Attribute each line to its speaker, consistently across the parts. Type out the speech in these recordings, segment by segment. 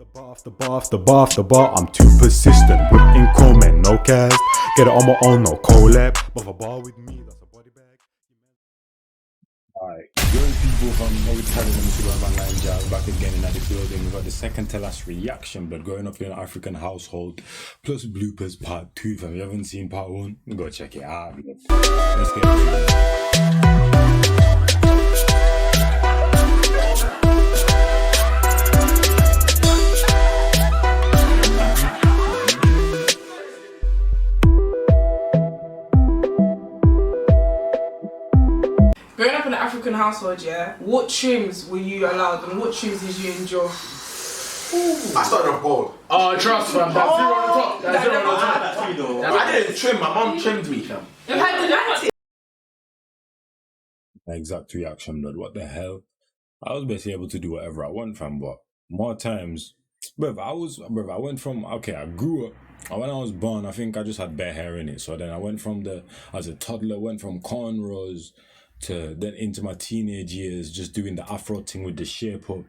Speaker 1: Off the bar, I'm too persistent. Whipping comment, no cast. Get it on my own, no collab. But a bar with me, that's a body bag.
Speaker 2: Alright, young people from over telling them to go about 9 jobs back again in the building. We've got the second to last reaction, but growing up in an African household, plus bloopers part 2. If you haven't seen part 1, go check it out. Let's get it.
Speaker 3: Growing up in an African household, yeah, what trims were you allowed and what trims did you enjoy?
Speaker 4: I started off bald.
Speaker 5: Oh, trust fam, that's zero on the top. That's zero on the top.
Speaker 4: I didn't trim, my mum trimmed me, fam.
Speaker 3: You had the night.
Speaker 2: Exact reaction, blood. What the hell? I was basically able to do whatever I want, fam, but more times, bruv, I went from, okay, I grew up, and when I was born, I think I just had bare hair in it. So then I went from as a toddler, went from cornrows to then into my teenage years, just doing the afro thing with the shape up.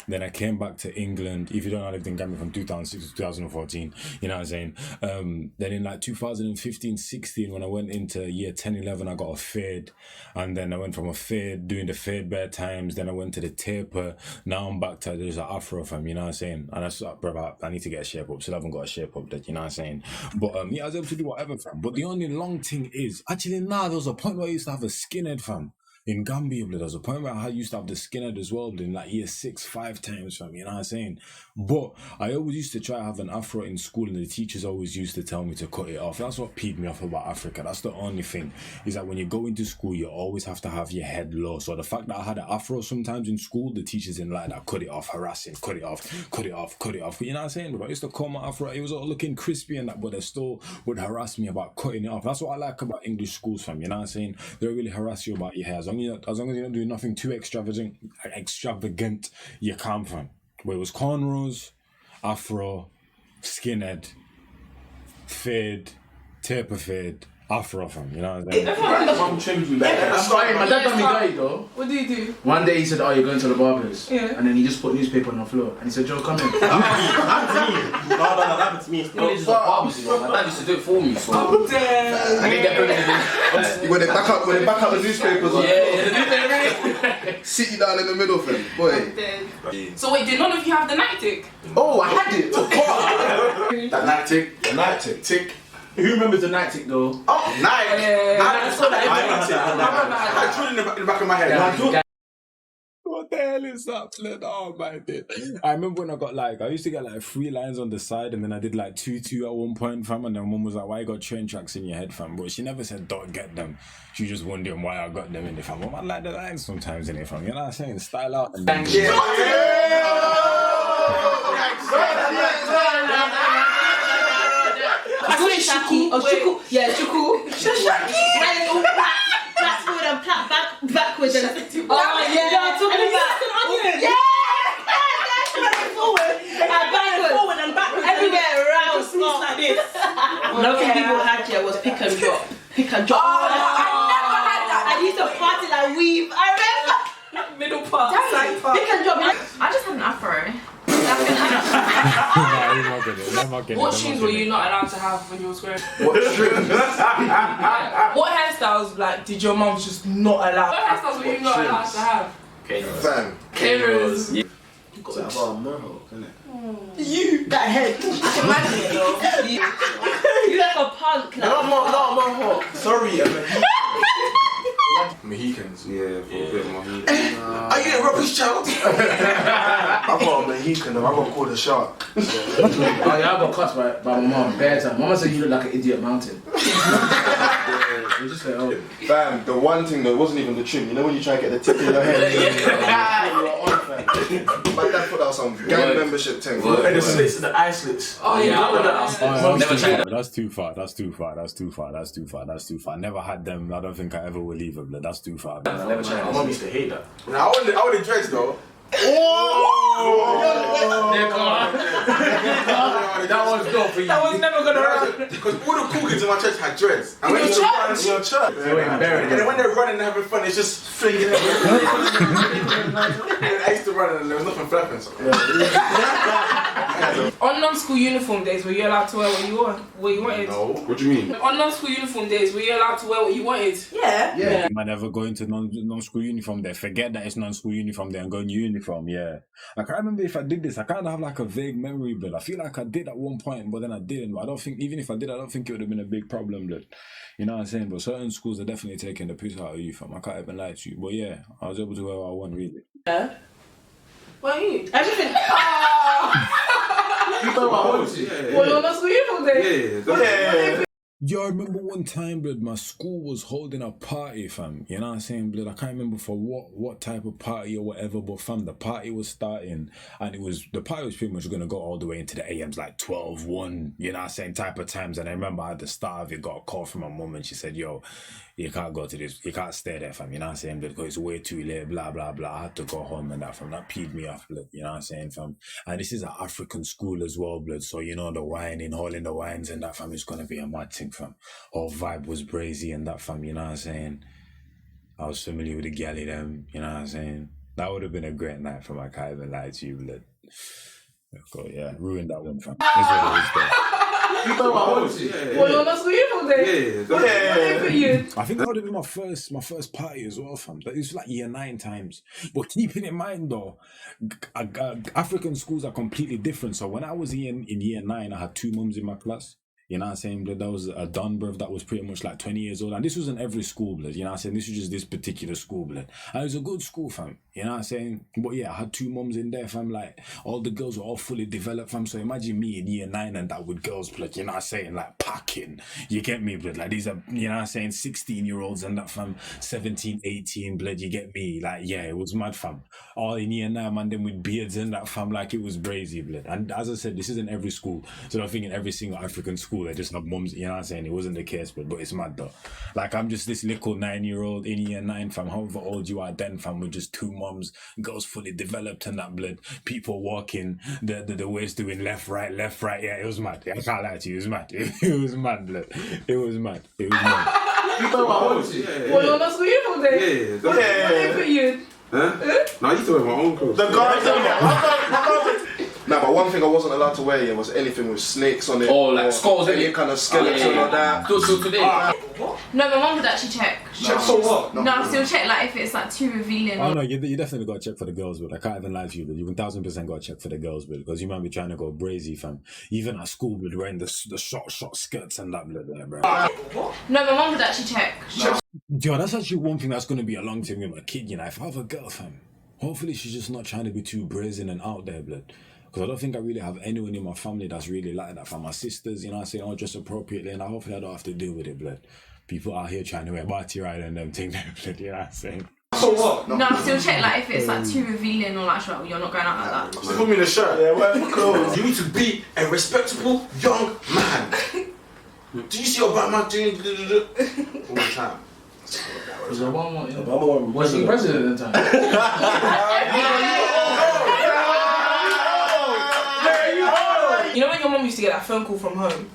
Speaker 2: Then I came back to England. If you don't know anything, got me from 2006 to 2014, you know what I'm saying? Then in like 2015, 16, when I went into year 10, 11, I got a fade. And then I went from a fade, doing the fade bare times. Then I went to the taper. Now I'm back to there's an afro fam, you know what I'm saying? And that's, bro, I need to get a shape up. Still haven't got a shape up that, you know what I'm saying? But yeah, I was able to do whatever, fam. But the only long thing is, actually, nah, there was a point where I used to have a skinhead, fam. In Gambia, blood, there was a point where I used to have the skinhead as well, blood, in like year 6, 5 times, fam, you know what I'm saying? But I always used to try to have an afro in school, and the teachers always used to tell me to cut it off. That's what peed me off about Africa. That's the only thing, is that when you go into school, you always have to have your head low. So the fact that I had an afro sometimes in school, the teachers didn't like that. Cut it off, harassing, cut it off, cut it off, cut it off. You know what I'm saying? But I used to call my afro, it was all looking crispy and that, but they still would harass me about cutting it off. That's what I like about English schools, fam, you know what I'm saying? They really harass you about your hair. As long as you don't do nothing too extravagant, you can't, fam. Where it was cornrows, afro, skinhead, fade, taper fade, afro, fam, you know what I'm saying?
Speaker 5: My mum trimmed me back. My dad done me dirty though.
Speaker 3: What do you do?
Speaker 5: One day he said, oh, you're going to the barbers.
Speaker 3: Yeah.
Speaker 5: And then he just put newspaper on the floor. And he said, Joe, come in.
Speaker 4: That happened to me.
Speaker 6: No, this is what barbers, you know. My dad used to do it for me, so
Speaker 3: Oh, damn.
Speaker 6: I didn't get privileged.
Speaker 4: When they back up the newspapers,
Speaker 6: Yeah, the newspaper.
Speaker 4: sit you down in the middle, fam. Boy.
Speaker 3: So wait, did none of you have the night tick?
Speaker 4: Oh, I had it.
Speaker 5: That night tick.
Speaker 4: The night tick.
Speaker 5: Who remembers the night tick though?
Speaker 4: Oh, night.
Speaker 3: I saw that.
Speaker 4: I had it in the back of my head.
Speaker 2: What the hell is that, blood? Oh my god. I remember when I used to get like 3 lines on the side, and then I did like 2-2 at one point, fam, and then mum was like, why you got train tracks in your head, fam? But she never said don't get them. She just wondering why I got them in the fam. But I like the lines sometimes in it, fam. You know what I'm saying? Style out and then
Speaker 7: Shaki or Chuku, yeah, Chuku. Shaki. Flat forward and backwards. And oh yeah, talking about forward and backwards, everywhere around, sneeze like this. Another thing people had here was pick and drop. Pick and drop. I never had that. I used to party like weave. I remember.
Speaker 3: Middle part, side part.
Speaker 7: Pick and drop.
Speaker 8: I just had an afro.
Speaker 3: What shoes were you not allowed to have when you was growing up?
Speaker 4: What shoes?
Speaker 3: What hairstyles like did your mum just not allow? What hairstyles were you not allowed to have?
Speaker 4: Fam.
Speaker 3: Caterers.
Speaker 6: You got that about a mohawk, innit?
Speaker 7: You, that head. I can imagine it though. You like a punk.
Speaker 4: Not mohawk. Sorry, Mohicans. Yeah, for a bit Mohican. Are you a rubbish child? I got a Mohican and I got called a shark.
Speaker 5: Oh yeah, I got cut by my mum. Bad time. Mama said you look like an idiot mountain. We just like, oh.
Speaker 4: Fam, the one thing though, it wasn't even the trim. You know when you try to get the tip in your head? You were on, fam. My dad put out some gang membership thing.
Speaker 5: And the slits, the eye slits.
Speaker 3: Oh yeah,
Speaker 8: Never tried that.
Speaker 2: That's too far. Never had them. I don't think I ever will either, blood. That's too far.
Speaker 5: I never tried. My mum used to hate that.
Speaker 4: Now I would have dressed though.
Speaker 5: That one's good for you.
Speaker 3: that was never gonna run.
Speaker 4: Because all the cool kids in my church had dreads. And
Speaker 3: In
Speaker 4: when
Speaker 3: your
Speaker 4: you run
Speaker 3: church?
Speaker 4: in your church. And then when they're running and having fun, it's just flinging it. I used to run and there was nothing flapping. So.
Speaker 3: On non-school uniform days, were you allowed to wear what you wanted?
Speaker 4: No. What do you mean?
Speaker 3: On non-school uniform days, were you allowed to wear what you wanted?
Speaker 7: Yeah.
Speaker 2: You might never go into non-school uniform there. Forget that it's non-school uniform there and go in uniform, yeah. I can't remember if I did this. I kind of have like a vague memory, but I feel like I did at one point, but then I didn't. But I don't think, even if I did, I don't think it would have been a big problem, but you know what I'm saying? But certain schools are definitely taking the piss out of you, fam. I can't even lie to you. But yeah, I was able to wear what I want, really.
Speaker 7: Yeah.
Speaker 3: What are you?
Speaker 7: Everything.
Speaker 6: You know what I want to?
Speaker 3: Well, on non-school uniform days?
Speaker 6: Yeah.
Speaker 2: Yo, I remember one time, blood, my school was holding a party, fam. You know what I'm saying, blood? I can't remember for what type of party or whatever, but fam, the party was starting, and the party was pretty much going to go all the way into the AMs, like 12, 1, you know what I'm saying, type of times. And I remember at the start of it, got a call from my mum, and she said, yo, you can't go to this, you can't stay there, fam, you know what I'm saying, blood, because it's way too late, blah, blah, blah. I had to go home and that, fam. That peed me off, blood, you know what I'm saying, fam. And this is an African school as well, blood, so you know, the whining, holding the wines and that, fam, is going to be a mad thing, fam. Whole vibe was brazy and that, fam, you know what I'm saying. I was familiar with the galley them, you know what I'm saying. That would have been a great night for my can't even lie to you, blood. Yeah, ruined that one, fam. That's what it is, though.
Speaker 6: You know what I want to?
Speaker 3: Well, on non-school uniform days? What for you?
Speaker 2: I think that would have been my first party as well, fam. It was like year 9 times. But keeping in mind though, African schools are completely different. So when I was in year 9, I had 2 mums in my class. You know what I'm saying? Blood, that was a Don, bruv, that was pretty much like 20 years old. And this wasn't every school, blood. You know what I'm saying? This was just this particular school, blood. And it was a good school, fam. You know what I'm saying? But yeah, I had 2 mums in there, fam. Like, all the girls were all fully developed, fam. So imagine me in year 9 and that with girls, blood. You know what I'm saying? Like, packing. You get me, blood? Like, these are, you know what I'm saying? 16-year-olds and that, fam. 17, 18, blood. You get me? Like, yeah, it was mad, fam. All in year 9, man, them with beards and that, fam. Like, it was brazy, blood. And as I said, this isn't every school. So I think in every single African school, they just have mums, you know what I'm saying? It wasn't the case, but it's mad though. Like, I'm just this little 9-year-old in year 9, fam. However old you are then, fam, with just 2 mums, girls fully developed and that, blood. People walking, the waist doing left, right. Yeah, it was mad. I can't lie to you, it was mad. It was mad, blood. It was mad. You
Speaker 6: know what I want to?
Speaker 3: Well, on non-school uniform days? What for you?
Speaker 4: Huh? No, I used to wear my own clothes.
Speaker 6: The guards.
Speaker 4: Nah, but one thing I wasn't allowed to wear was anything with snakes on it.
Speaker 6: Oh, like skulls,
Speaker 4: any kind of skeleton or that.
Speaker 6: So today.
Speaker 8: No, my mum would actually check.
Speaker 4: Check for what?
Speaker 8: No, still check like if it's like too revealing.
Speaker 2: Oh no, you definitely got to check for the girls, but I can't even lie to you, but you 1000% got to check for the girls, but because you might be trying to go brazy, fam. Even at school, but wearing the short skirts and that, blood, bro.
Speaker 8: No, my mum would actually check.
Speaker 2: Yo, that's actually one thing that's gonna be a long thing with my kid, you know. If I have a girl, fam, hopefully she's just not trying to be too brazen and out there, blood. Because I don't think I really have anyone in my family that's really like that. From my sisters, you know, I say, oh, dress appropriately, and hopefully I don't have to deal with it, blood. People out here trying to wear bati ride and them things, blood, you know what I'm saying?
Speaker 6: So what?
Speaker 8: No, still check like if it's like too revealing or like you're not going out like that.
Speaker 6: Just put me in a shirt. Yeah, wear my clothes. You need to be a respectable young man. Do you see your Batman doing all the time?
Speaker 5: Was there one more? Was he president at the time?
Speaker 3: You know when your mum used to get that phone call from home?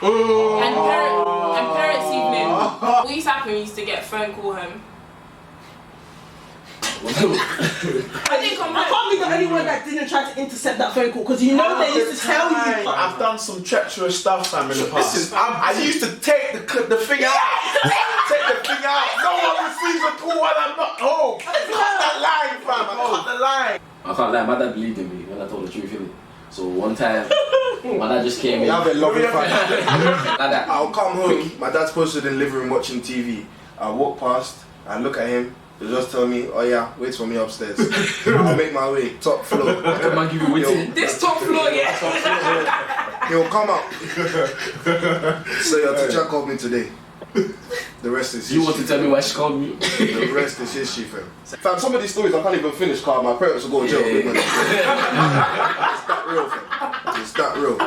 Speaker 3: And parents evening. What used to happen when you used to get a phone call home? I didn't come home.
Speaker 7: I can't be the only one that didn't try to intercept that phone call because you know they used to tell you.
Speaker 6: I've done some treacherous stuff, fam, in the past. Listen, I used to take the thing out. Take the thing out. No one receives a call while I'm not home. Cut that line, fam. I cut the line.
Speaker 9: I can't lie, my dad believed in me when I told the truth, innit? So one time, my dad just came in.
Speaker 4: You have a lovely family.
Speaker 9: Like that.
Speaker 4: I'll come home, my dad's posted in the living room watching TV. I walk past, I look at him, he'll just tell me, oh yeah, wait for me upstairs. I'll make my way, top floor.
Speaker 9: Come on, give you waiting.
Speaker 3: This top floor, yeah.
Speaker 4: He'll come up. So your teacher called me today. The rest is history.
Speaker 9: You want to tell me why she called me?
Speaker 4: The rest is history, fam. Fam, some of these stories I can't even finish because my parents will go to jail.
Speaker 9: Yeah.
Speaker 4: It's that real, fam. It's that real.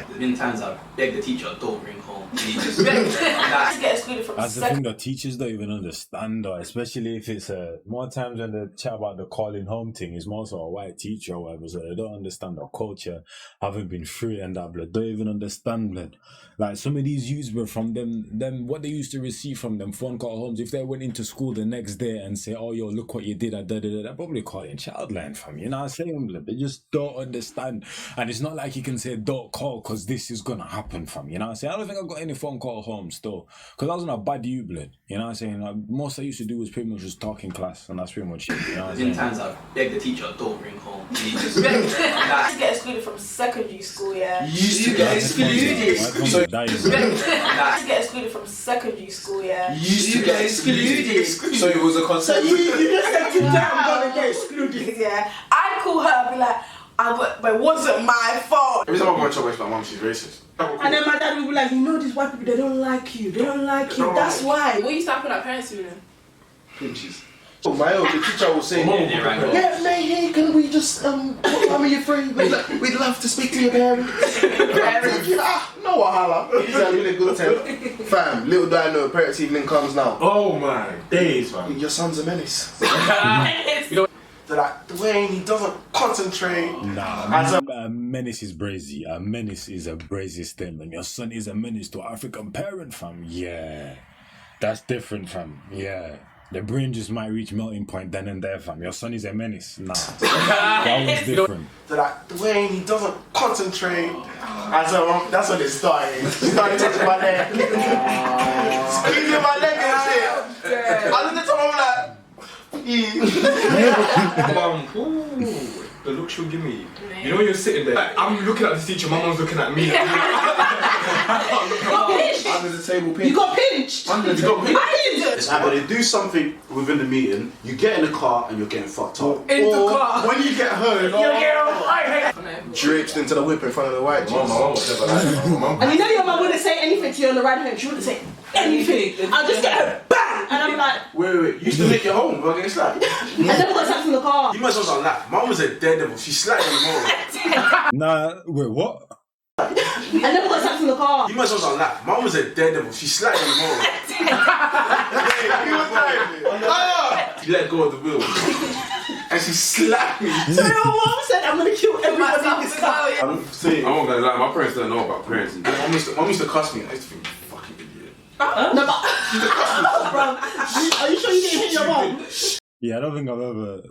Speaker 10: There's been times I've begged the teacher, don't bring home
Speaker 9: You just get
Speaker 8: excluded from
Speaker 2: That's the thing that teachers don't even understand, or especially if it's more times when they chat about the calling home thing, it's more so a white teacher or whatever, so they don't understand our culture, haven't been through it and that, blood, don't even understand, blood. Like some of these youths were from them what they used to receive from them phone call homes. If they went into school the next day and say, oh yo, look what you did, they're probably calling childline from, you know what I'm saying, blood? They just don't understand. And it's not like you can say don't call because this is gonna happen from, you know what I'm saying? I don't think I've got any phone call home still, because I was on a bad you, blood, you know what I'm saying? Like, most I used to do was pretty much just talk in class, and that's pretty much it, you know what I'm saying?
Speaker 9: in times I beg the teacher, don't ring home. You just
Speaker 8: get excluded from secondary school, yeah.
Speaker 6: You used to get excluded.
Speaker 8: Get excluded from secondary school, yeah.
Speaker 6: You used to get excluded. So it was a concept.
Speaker 5: You just said you damn gonna get excluded.
Speaker 8: Yeah. I'd call her and be like, but it wasn't my fault.
Speaker 6: Every time I go and talk about my mum, she's racist.
Speaker 7: And then my dad would be like, you know these white people, they don't like you. They don't like you. That's why.
Speaker 3: What used to happen at parents' evening?
Speaker 6: Pinches.
Speaker 4: So the teacher will say,
Speaker 6: yeah, mate, hey, can we just, what time are you free? We'd love to speak to your parents.
Speaker 4: no wahala. He's having a good time. Fam, little do I know, parents' evening comes now.
Speaker 6: Oh my days, man.
Speaker 4: Your son's a menace.
Speaker 6: They're like, Dwayne, he doesn't concentrate.
Speaker 2: Nah, a menace is brazy. A menace is a brazy statement. Your son is a menace to African parent, fam. Yeah. That's different, fam. Yeah. The brain just might reach melting point then and there, fam. Your son is a menace. Nah. That was different.
Speaker 6: They're like, Dwayne, he doesn't concentrate. And so that's when it started. He started touching my leg. Squeezing my leg and shit. And at the time I'm like, the look she'll give me. You know when you're sitting there, like, I'm looking at the teacher, my mom's looking at me.
Speaker 4: Under the table pinch.
Speaker 7: You got pinched.
Speaker 6: Under the table pinch.
Speaker 10: It's either they do something within the meeting, you get in the car and you're getting fucked up.
Speaker 6: In the car. When you get home,
Speaker 8: you get
Speaker 4: draped into the whip in front of the white
Speaker 6: my mom was never like that.
Speaker 7: And you know your mum wouldn't say anything to you on the ride home. She wouldn't say anything. I'll just get her bang, and I'm like,
Speaker 10: Wait. You used to make it home without getting slapped.
Speaker 7: I never got slapped from the car.
Speaker 10: You might as well laugh. Mum was a daredevil. She slapped me more.
Speaker 2: Nah, wait, what?
Speaker 7: I never got slapped from the car.
Speaker 10: You might as well laugh. Mum was a daredevil. She slapped me more.
Speaker 6: He was like,
Speaker 10: She let go of the wheel.
Speaker 6: and she slapped me.
Speaker 7: So your mum said, I'm gonna kill everybody in this car.
Speaker 10: I'm saying, I'm not gonna lie, my parents don't know about parenting. Mum used to cuss me. I used to think, you fucking idiot.
Speaker 7: No, but bro, are you sure you didn't hit your mum?
Speaker 2: Yeah, I don't think I've ever,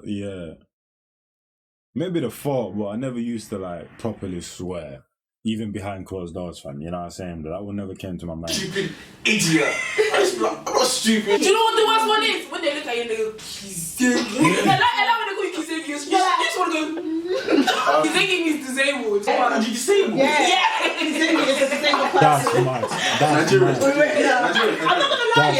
Speaker 2: maybe the fault, but I never used to like properly swear, even behind closed doors, fam. You know what I'm saying? But that one never came to my mind.
Speaker 6: Stupid idiot. I just be like, I'm not stupid.
Speaker 3: Do you know what the worst one is? When they look at you and they go, Kizegi. I like when they call you Kizegi. You just want to go, Kizegi means disabled.
Speaker 6: Are you disabled?
Speaker 7: Yeah. Kizegi is a disabled person.
Speaker 2: That's mad. That's
Speaker 10: Nigerian.
Speaker 2: mad.
Speaker 7: I'm not gonna lie,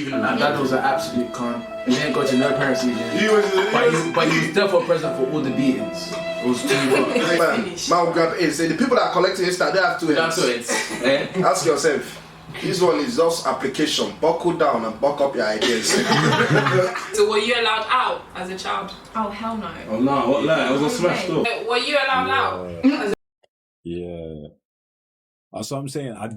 Speaker 5: My dad was an absolute con. He didn't go to no parents' evening. But he was therefore present for all the beatings. It was too much.
Speaker 4: Man will grab it. Say the people that are collecting this, they have to
Speaker 9: That's it.
Speaker 4: ask yourself. This one is just application. Buckle down and buck up your ideas.
Speaker 3: So were you allowed out as a child?
Speaker 8: Oh, hell no.
Speaker 10: Oh no, what lie? It was a smash door.
Speaker 3: Were you allowed out?
Speaker 2: Yeah. That's what I'm saying. I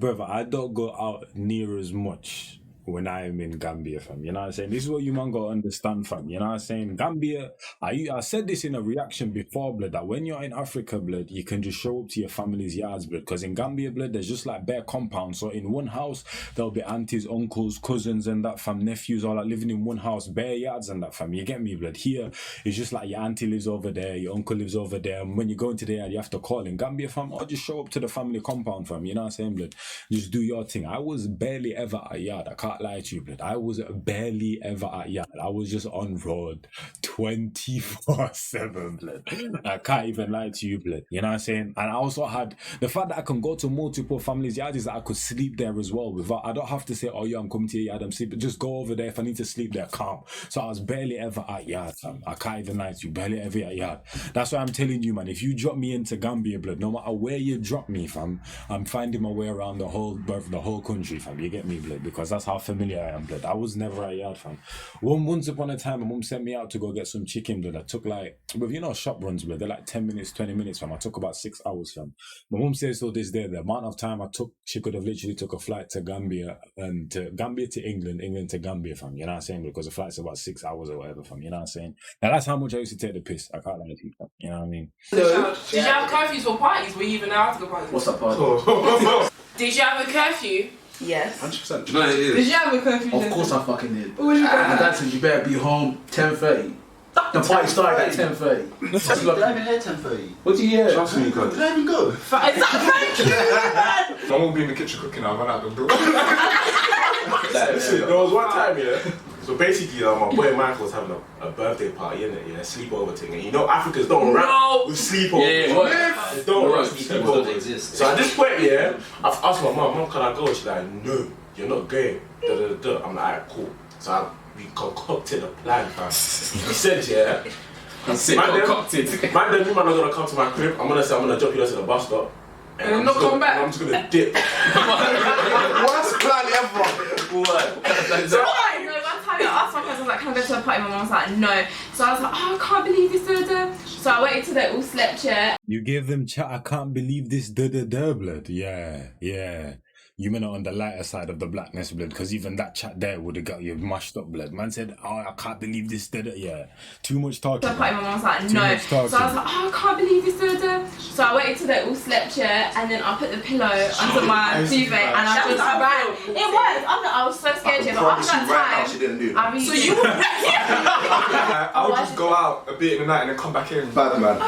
Speaker 2: don't go out near as much when I'm in Gambia, fam. You know what I'm saying? This is what you man gotta understand, fam. You know what I'm saying? Gambia, I said this in a reaction before, blood, that when you're in Africa, blood, you can just show up to your family's yards, blood. Because in Gambia, blood, there's just like bare compounds. So in one house, there'll be aunties, uncles, cousins, and that, fam, nephews, all that living in one house, bare yards and that, fam. You get me, blood? Here, it's just like your auntie lives over there, your uncle lives over there. And when you go into the yard, you have to call. In Gambia, fam, or just show up to the family compound, fam. You know what I'm saying, blood? Just do your thing. I was barely ever at yard. I can't lie to you, blood. I was barely ever at yard. I was just on road 24/7, blood. I can't even lie to you, blood. You know what I'm saying? And I also had the fact that I can go to multiple families' yards is that I could sleep there as well. I don't have to say, oh yeah, I'm coming to your yard, I'm sleeping. Just go over there if I need to sleep there, calm. So I was barely ever at yard, fam. I can't even lie to you, barely ever at yard. That's why I'm telling you, man, if you drop me into Gambia, blood, no matter where you drop me, fam, I'm finding my way around the whole country, fam. You get me, blood? Because that's how familiar I am, blood. I was never at yard, fam. Once upon a time, my mum sent me out to go get some chicken, blood. I took like, but you know, shop runs, blood. They're like 10 minutes, 20 minutes, fam. I took about 6 hours, fam. My mum says so this day, the amount of time I took, she could have literally took a flight to Gambia and to England, England to Gambia, fam. You know what I'm saying? Because the flight's about 6 hours or whatever, fam. You know what I'm saying? Now that's how much I used to take the piss. I can't lie to you, fam. You know what I mean?
Speaker 3: Did you have curfews for parties? Were you even allowed to go parties?
Speaker 5: What's up, party?
Speaker 3: Did you have a curfew?
Speaker 7: Yes.
Speaker 10: 100%. No, it is.
Speaker 3: Did you have a curfew?
Speaker 5: Of course I fucking did.
Speaker 3: What was your
Speaker 5: My dad said you better be home 10:30. The party started at 10:30.
Speaker 6: Did I even hear 10:30?
Speaker 5: What do you hear?
Speaker 10: Trust me, cuz.
Speaker 6: Did I even go?
Speaker 3: Thank you, man.
Speaker 10: I won't be in the kitchen cooking now, I ran out the door. Listen, there was one time, yeah. So basically, my boy Michael was having a birthday party, innit? Yeah, sleepover thing. And you know, Africans don't rap with sleepovers.
Speaker 9: Yeah.
Speaker 10: They don't rap with sleepovers. So at this point, yeah, I've asked my mum, can I go? She's like, no, you're not going. I'm like, alright, cool. So we concocted a plan, fam. He said, yeah. Man, you man are gonna come to my crib. I'm gonna drop you to the bus stop.
Speaker 3: And I'm not coming back.
Speaker 10: I'm just gonna dip.
Speaker 6: Worst plan ever.
Speaker 8: What? No, one time I asked my cousin, I was like, can I go to a party? My mum was like, no. So I was like, oh, I can't believe this, So I waited till they all slept, yeah.
Speaker 2: You gave them chat, I can't believe this, blood. Yeah. You meant it on the lighter side of the blackness, blood, because even that chat there would have got you mashed up, blood. Man said, oh, I can't believe this, yeah. Too much talking.
Speaker 8: So my mum was like, no. So I was like, oh, I can't believe this, So I waited till they all slept, yeah, and then I put the pillow under my duvet and I just ran. It was. I was so scared, yeah, but after that time,
Speaker 6: she didn't do that.
Speaker 8: I really.
Speaker 3: So you would.
Speaker 10: I would just go out a bit in the night and then come back in.
Speaker 6: Bad man.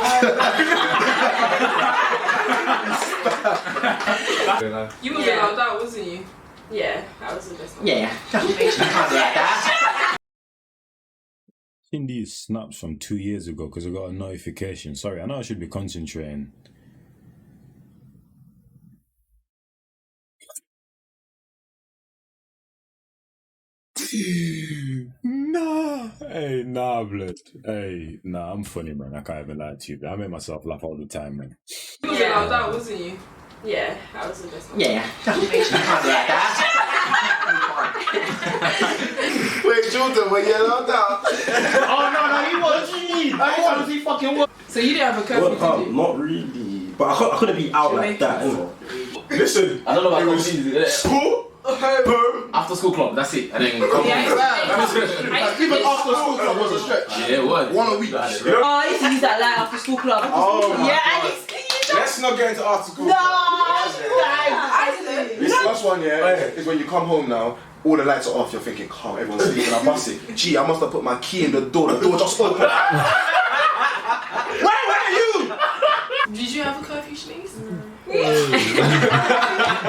Speaker 3: You were allowed that, wasn't you? Yeah, that was the best one.
Speaker 5: Yeah.
Speaker 2: Seen these snaps from 2 years ago because I got a notification. Sorry, I know I should be concentrating. Nah, blood. Hey, nah, I'm funny, man. I can't even lie to you. I make myself laugh all the time, man.
Speaker 3: You were allowed that, wasn't you? Yeah, that was the best one.
Speaker 5: Yeah.
Speaker 6: Wait, Jordan, were you allowed that?
Speaker 5: Oh no, he was. He fucking was.
Speaker 3: So you didn't have a curfew, did you?
Speaker 6: Not really. But I couldn't be out like that.
Speaker 10: Listen,
Speaker 9: I don't know about
Speaker 10: school.
Speaker 9: After school club, that's it. And then
Speaker 6: Even after school club was a stretch.
Speaker 9: yeah, it was.
Speaker 6: 1 a week.
Speaker 7: Oh, I used to use that line after school club. Yeah, I used to use that.
Speaker 10: Let's not get into after school.
Speaker 7: No, I didn't.
Speaker 6: This last one, is when you come home now, all the lights are off, you're thinking, calm, everyone's sleeping, I bust it. Gee, I must have put my key in the door just opened. Where are you?
Speaker 3: Did you have a curfew, Shanice?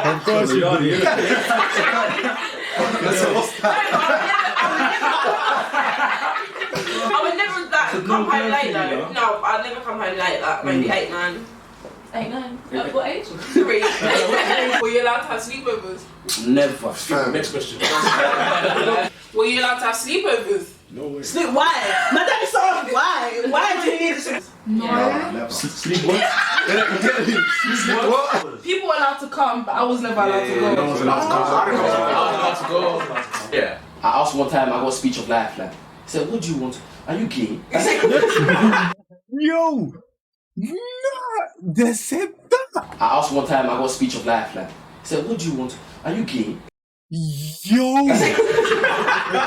Speaker 2: Of course you did.
Speaker 3: I would never come home late though. No, I'd never come home late, like maybe 8, 9.
Speaker 8: 8, 9. At what age?
Speaker 3: 3. Were you allowed to have sleepovers?
Speaker 9: Never.
Speaker 10: Next question.
Speaker 3: Were you allowed to have sleepovers?
Speaker 10: No way.
Speaker 7: Sleep, why? My dad is sorry, why? Why do you need to sleep?
Speaker 8: No.
Speaker 6: Never. Sleep what? Sleep what?
Speaker 3: People were allowed to come, but I was never allowed to go.
Speaker 5: No one's allowed to go.
Speaker 9: I was allowed to go. Yeah. I asked one time, I got a speech of life, like, he said, what do you want? Are you gay? I said,
Speaker 2: Yo! Nah, they said that!
Speaker 9: I asked one time, I got a speech of life, like, he said, what do you want? Are you gay?
Speaker 2: Yo!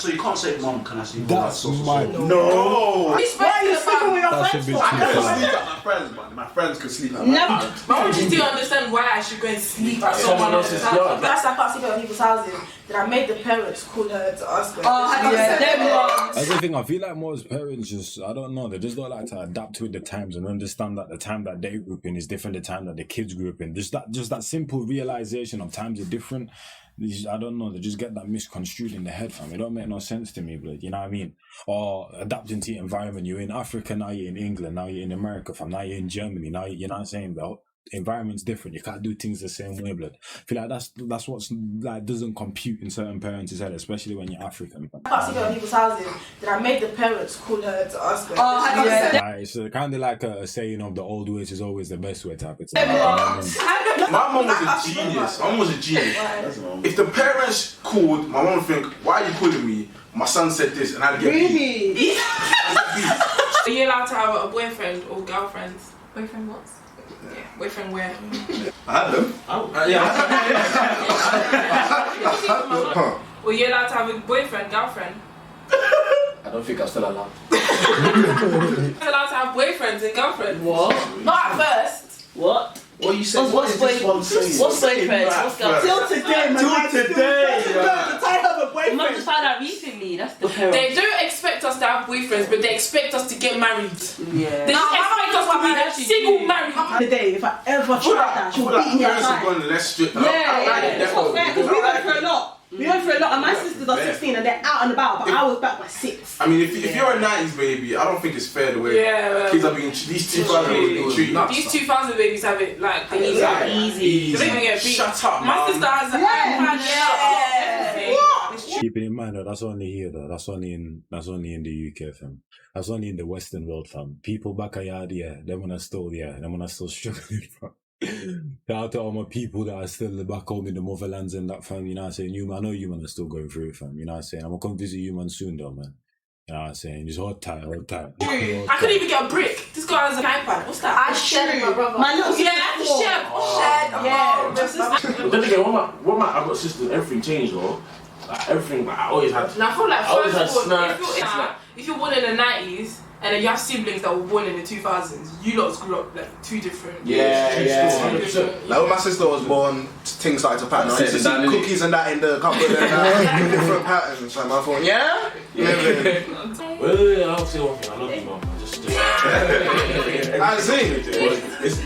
Speaker 6: So you can't say, Mom, can I see you?
Speaker 2: That's mad.
Speaker 6: No!
Speaker 7: Why are you sleeping with your
Speaker 2: That's a
Speaker 7: friends
Speaker 2: bit
Speaker 7: for?
Speaker 6: I can sleep at my friends, man. My friends can sleep at my
Speaker 7: Never.
Speaker 3: My mom just didn't understand why I should go and sleep at
Speaker 9: Someone else's yard.
Speaker 11: Last I can't sleep at people's houses, then I made the parents call her to ask her.
Speaker 7: Oh, yeah, them ones.
Speaker 2: That's the thing, I feel like most parents just, I don't know, they just don't like to adapt with the times and understand that the time that they grew up in is different the time that the kids grew up in. Just that simple realization of times are different. I don't know, they just get that misconstrued in the head, fam. It don't make no sense to me, blood, you know what I mean? Or adapting to the environment. You're in Africa, now you're in England, now you're in America, fam. Now you're in Germany, now you know what I'm saying, though? environment's different. You can't do things the same way, blood. I feel like that's what's like doesn't compute in certain parents' head, especially when you're African.
Speaker 11: I can't see her at people's houses. Then I made the parents call her to ask her.
Speaker 7: Oh, yeah.
Speaker 2: It's kind of like a saying of the old ways is always the best way type of thing.
Speaker 6: My mum was a genius. My mum was a genius. If the parents called, my mum would think, why are you calling me? My son said this, and I'd get
Speaker 7: Really?
Speaker 6: beat.
Speaker 3: Are you allowed to have a boyfriend or girlfriend?
Speaker 8: Boyfriend what?
Speaker 3: Yeah, boyfriend where?
Speaker 6: I had them.
Speaker 3: Were you allowed to have a boyfriend, girlfriend?
Speaker 9: I don't think I'm still allowed.
Speaker 3: You're allowed to have boyfriends and girlfriends.
Speaker 7: What?
Speaker 3: Not at first.
Speaker 7: What?
Speaker 6: What you saying?
Speaker 7: What's boyfriend? What's boyfriend? What's girlfriend?
Speaker 11: Till today, man.
Speaker 6: Till today.
Speaker 11: I have a boyfriend.
Speaker 7: Mum just found out recently. That's the parents.
Speaker 3: They do expect us to have boyfriends, but they expect us to get married.
Speaker 7: Yeah.
Speaker 3: They just expect us to be single married.
Speaker 11: Today, if I ever try that, she'll beat me
Speaker 6: Parents are
Speaker 11: outside.
Speaker 6: going less strict.
Speaker 7: Yeah.
Speaker 11: It's not fair because we went through a lot. We went through a lot, and my sisters are 16 and they're out and about, but I was back by 6.
Speaker 6: I mean, if you're a 90s baby, I don't think it's fair the way kids are being these 2000 being treated.
Speaker 3: These 2000 babies have it like the
Speaker 7: Easy.
Speaker 3: They don't even get beat.
Speaker 6: Shut up,
Speaker 3: My sister has an iPad.
Speaker 2: Keeping in mind that that's only here though. That's only in the UK, fam. That's only in the Western world, fam. People back a yard, them when I still struggling, fam. Shout out to all my people that are still back home in the motherlands and that, fam. You know what I'm saying? I know you man are still going through it, fam. You know what I'm saying? I'm gonna come visit you man soon though, man. You know what I'm saying? Just hold tight.
Speaker 3: I couldn't even get a brick. This guy has an iPad. What's that?
Speaker 11: I shared with my brother. My little
Speaker 3: Yeah, I have to share.
Speaker 10: But then again, I got sisters, everything changed though. Like everything, like, I always had.
Speaker 3: And I feel like
Speaker 10: always had
Speaker 3: first of all,
Speaker 10: snacks.
Speaker 3: if you're born in the 90s and then you have siblings that were born in the 2000s, you lot grew up like two different.
Speaker 4: Like when my sister was born, things started to pattern. I used to see cookies and that in the cupboard and different patterns. So I thought,
Speaker 10: Wait, I'll say one thing. I love you, mum.
Speaker 4: I see.
Speaker 10: It's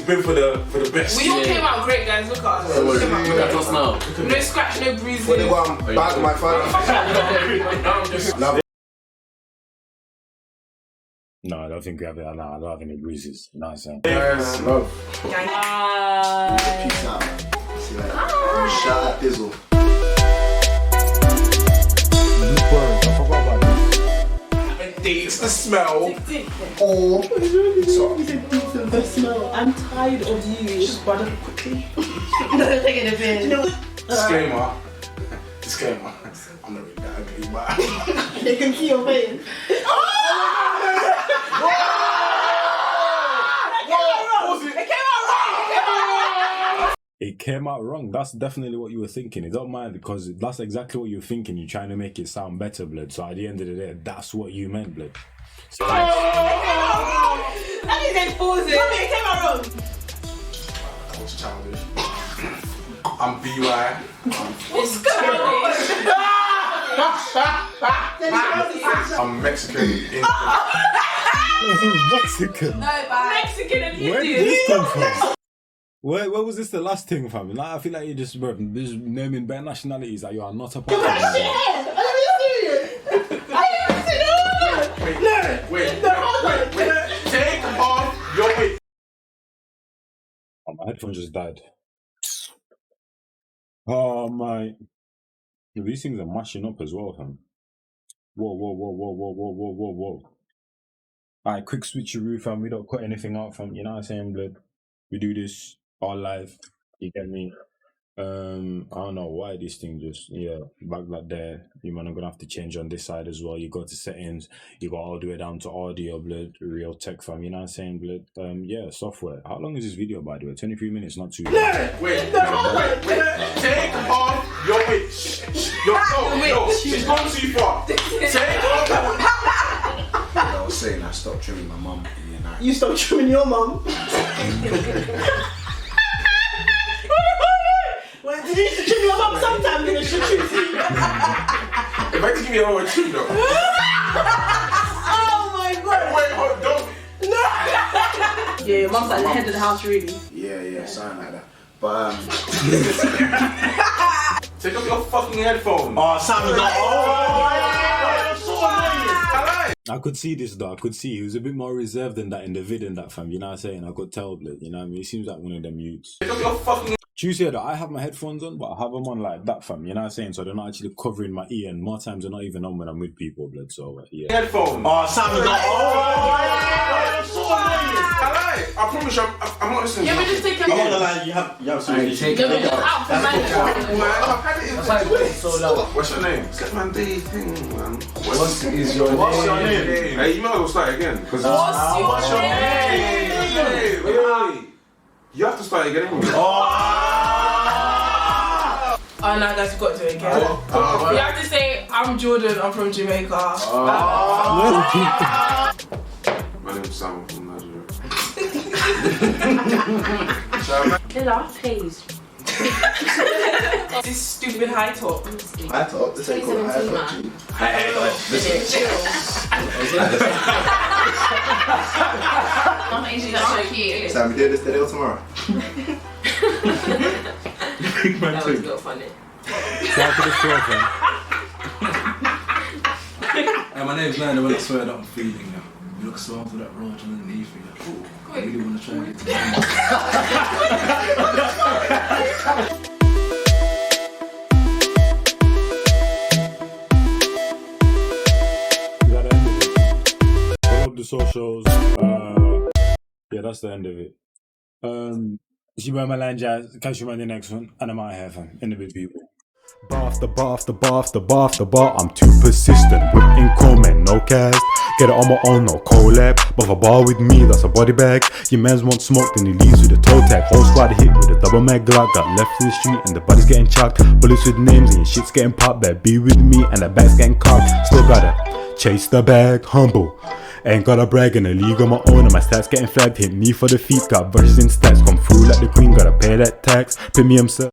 Speaker 10: been for the best.
Speaker 3: We all came out great, guys. Look at us. We came out
Speaker 9: Look at us now.
Speaker 3: great. No scratch, no bruises.
Speaker 4: When they go out back my father.
Speaker 2: No, I don't think we have it. No, I don't have any bruises. You know what I'm saying?
Speaker 4: Love. Peace out, man. See you later. Shout out Dizzle.
Speaker 2: Bloopers, I forgot about that.
Speaker 6: It's the smell.
Speaker 11: Or the smell. I'm tired of you. Just butter quickly. No, taking a bit. No.
Speaker 6: Disclaimer. I'm not really that ugly, but
Speaker 11: They can see your face.
Speaker 2: It came out wrong. That's definitely what you were thinking. It don't mind because that's exactly what you were thinking. You're trying to make it sound better, blood. So at the end of the day, that's what you meant, blood. So
Speaker 11: That is then pause it. Mommy, it came out wrong.
Speaker 6: I was childish. I'm BY.
Speaker 3: It's childish.
Speaker 6: I'm Mexican.
Speaker 2: Mexican.
Speaker 3: Mexican and
Speaker 2: Where did
Speaker 3: Indian.
Speaker 2: this come from? Where was this the last thing, fam? Like, I feel like you're just naming bare nationalities that you are not a part of.
Speaker 6: Wait. Take off your wig.
Speaker 2: Oh, my headphone just died. Oh my. These things are mashing up as well, fam. Whoa. Alright, quick switcheroo, fam. We don't cut anything out, fam. You know what I'm saying, blood? We do this all live. You get me? I don't know why this thing just, back that there. You man, I'm gonna have to change on this side as well. You go to settings, you go all the way down to audio, blood, real tech, fam. You know what I'm saying, blood? Software. How long is this video, by the way? 23 minutes, not too long.
Speaker 6: Wait. Take off your wig. No, she's gone too far. Take off your wig.
Speaker 4: I was saying I stopped trimming my mum in the night.
Speaker 11: You stopped trimming your mum. Well, did you used to trim your mum sometimes in a shit trim?
Speaker 6: If I could give you a whole trim though.
Speaker 11: Oh my god.
Speaker 6: Wait, hold on, don't.
Speaker 11: No. Yeah, your mum's at the head of the house, really.
Speaker 4: Yeah, something like that. But
Speaker 6: take off your fucking headphones.
Speaker 10: Oh, Sam's like,
Speaker 2: I could see this though. I could see he was a bit more reserved than that in the vid and that, fam. You know what I'm saying? I could tell, blood. You know what I mean? He seems like one of them youths. Tuesday though, I have my headphones on, but I have them on like that, fam. You know what I'm saying? So they're not actually covering my ear, and more times they're not even on when I'm with people, blood. So yeah.
Speaker 6: Headphones. Oh, Sam. I promise you, I'm not listening.
Speaker 3: Yeah, but just take it.
Speaker 4: I'm not gonna lie, you have some
Speaker 5: take it.
Speaker 3: Out for
Speaker 6: I've had it in
Speaker 5: That's like so loud.
Speaker 6: What's your name? Get man D thing, man.
Speaker 5: What is your name?
Speaker 6: Hey, you might as well start again.
Speaker 3: What's your name?
Speaker 6: Wait. You have to start again.
Speaker 3: Oh, no, guys, you've got to do it again. You have to say, I'm Jordan, I'm from Jamaica.
Speaker 6: My name's Sam from Nigeria.
Speaker 7: Lilla, please.
Speaker 3: This stupid high top.
Speaker 4: High top? This ain't called high top.
Speaker 8: I'm actually not so cute.
Speaker 4: Sam, we do this today or tomorrow?
Speaker 3: That was not funny.
Speaker 2: Shout out to the show, fam.
Speaker 5: Hey, my name's Nana. When I swear that I'm feeling now, you look so after that road underneath you. Like, I really want to try and get to know.
Speaker 2: Follow up the socials. Yeah, that's the end of it. She by my line, Jazz. Catch you on the next one, and I'm out here, fam. In the big people.
Speaker 1: Bar after bar after bar after bar after bar, I'm too persistent. Whip in comment, no cast. Get it on my own, no collab. But a bar with me, that's a body bag. Your mans want smoke, then he leaves with a toe tag. Whole squad hit with a double mag Glock. Got left in the street and the body's getting chucked. Bullets with names and your shit's getting popped. Better be with me and the bag's getting cocked. Still gotta chase the bag, humble. Ain't gotta brag in a league on my own, and my stats getting flagged. Hit me for the feet, got verses in stats. Come through like the queen, gotta pay that tax. Premium sir.